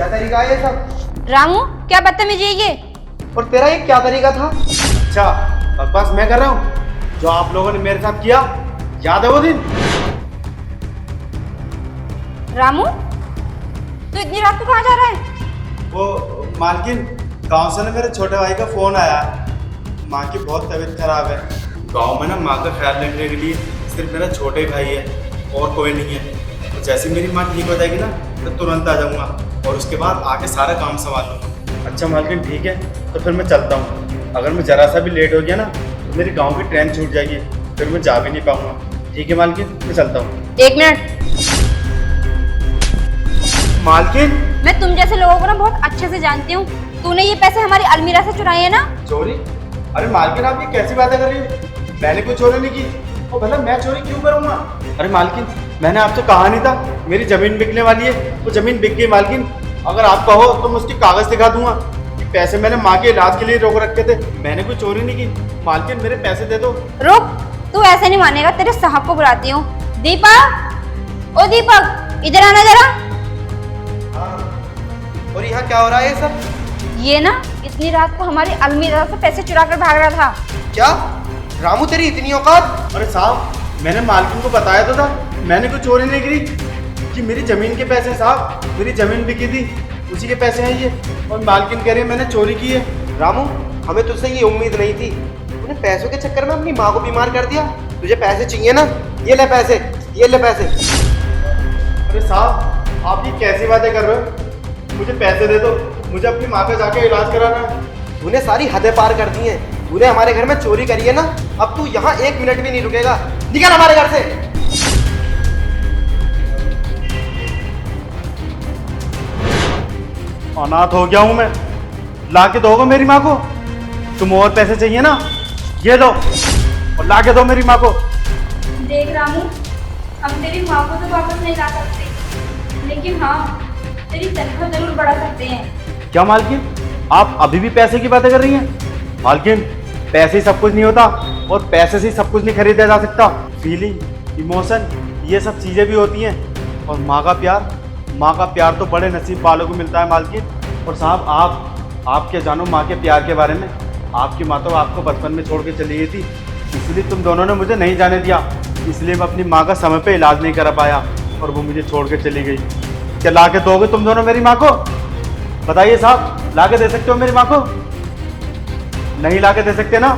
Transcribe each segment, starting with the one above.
क्या तरीका है ये सब? रामू, क्या बदतमीजी है ये? और तेरा ये क्या तरीका था? अच्छा, बकवास मैं कर रहा हूँ? जो आप लोगों ने मेरे साथ किया, याद है वो दिन? रामू, तू इतनी रात को कहाँ जा रहा है? वो मालकिन, गांव से ना मेरे छोटे भाई का फोन आया। माँ की बहुत तबीयत खराब है। गांव में ना माँ का ख्याल रखने के लिए सिर्फ मेरा छोटे ही भाई है और कोई नहीं है। तो जैसे मेरी माँ ठीक हो जाएगी ना, तो तुरंत आ जाऊँगा और उसके बाद आके सारा काम संभाल लूँगा। अच्छा मालकिन, ठीक है, तो फिर मैं चलता हूँ। अगर मैं ज़रा सा भी लेट हो गया ना, तो मेरी गाँव की ट्रेन छूट जाएगी, फिर मैं जा भी नहीं पाऊँगा। ठीक है मालकिन, मैं चलता हूँ। एक मिनट। मालकिन, मैं तुम जैसे लोगों को ना बहुत अच्छे से जानती हूँ। तूने ये पैसे हमारी अलमीरा से चुराए हैं ना? चोरी? अरे मालकिन, आप ये कैसी बातें कर रही हो? मैंने कोई चोरी नहीं की। और भला मैं चोरी क्यों करूँगा? अरे मालकिन, मैंने आपसे कहा नहीं था मेरी जमीन बिकने वाली है। वो जमीन बिक गई मालकिन। अगर आप कहो तो मैं उसकी कागज दिखा दूंगा कि पैसे मैंने माँ के इलाज के लिए रोक रखे थे। मैंने कोई चोरी नहीं की। मालकिन, मेरे पैसे दे दो। रुक, तू ऐसे नहीं मानेगा। तेरे साहब को बुलाती हूँ। दीपक, ओ दीपक, इधर आना जरा। और यहाँ क्या हो रहा है ये सब? ये ना इतनी रात को हमारी अलमीरा से पैसे चुरा कर भाग रहा था। क्या रामू, तेरी इतनी औकात? अरे साहब, मैंने मालकिन को बताया तो था, मैंने कोई चोरी नहीं करी। कि मेरी जमीन के पैसे साहब, मेरी जमीन बिकी थी, उसी के पैसे हैं ये। और मालकिन कह रही है मैंने चोरी की है। रामू, हमें तुझसे ये उम्मीद नहीं थी। तूने पैसों के चक्कर में अपनी माँ को बीमार कर दिया। तुझे पैसे चाहिए ना? ये ले पैसे, ये ले पैसे। अरे साहब, आप ये कैसी बातें कर रहे हो? मुझे पैसे दे दो, मुझे अपनी माँ का जाके इलाज कराना है। तूने सारी हदें पार कर दी हैं। तूने हमारे घर में चोरी करी है ना, अब तू यहाँ 1 मिनट भी नहीं रुकेगा। निकल हमारे घर से। अनाथ हो गया हूँ मैं, ला के दोगे मेरी माँ को? तुम और पैसे चाहिए ना, ये लो और ला के दो मेरी माँ को। देख रामू, हम तेरी माँ को तो वापस नहीं ला सकते, लेकिन हाँ, तेरी तनख्वाह जरूर बढ़ा सकते हैं। क्या मालकिन, आप अभी भी पैसे की बातें कर रही हैं? मालकिन, पैसे ही सब कुछ नहीं होता और पैसे से ही सब कुछ नहीं खरीदा जा सकता। फीलिंग, इमोशन, ये सब चीज़ें भी होती हैं। और माँ का प्यार तो बड़े नसीब वालों को मिलता है मालकिन। और साहब, आप क्या जानो माँ के प्यार के बारे में? आपकी माँ तो आपको बचपन में छोड़ के चली गई थी, इसलिए तुम दोनों ने मुझे नहीं जाने दिया। इसलिए मैं अपनी माँ का समय पे इलाज नहीं करा पाया और वो मुझे छोड़ के चली गई। क्या ला के दोगे तुम दोनों मेरी माँ को? बताइए साहब, ला के दे सकते हो मेरी माँ को? नहीं ला के दे सकते ना?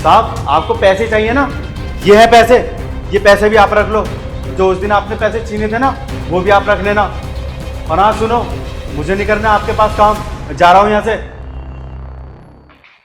साहब, आपको पैसे चाहिए ना? ये है पैसे, ये पैसे भी आप रख लो। जो उस दिन आपने पैसे छीने थे ना, वो भी आप रख लेना। और हाँ सुनो, मुझे नहीं करना आपके पास काम, मैं जा रहा हूँ यहाँ से।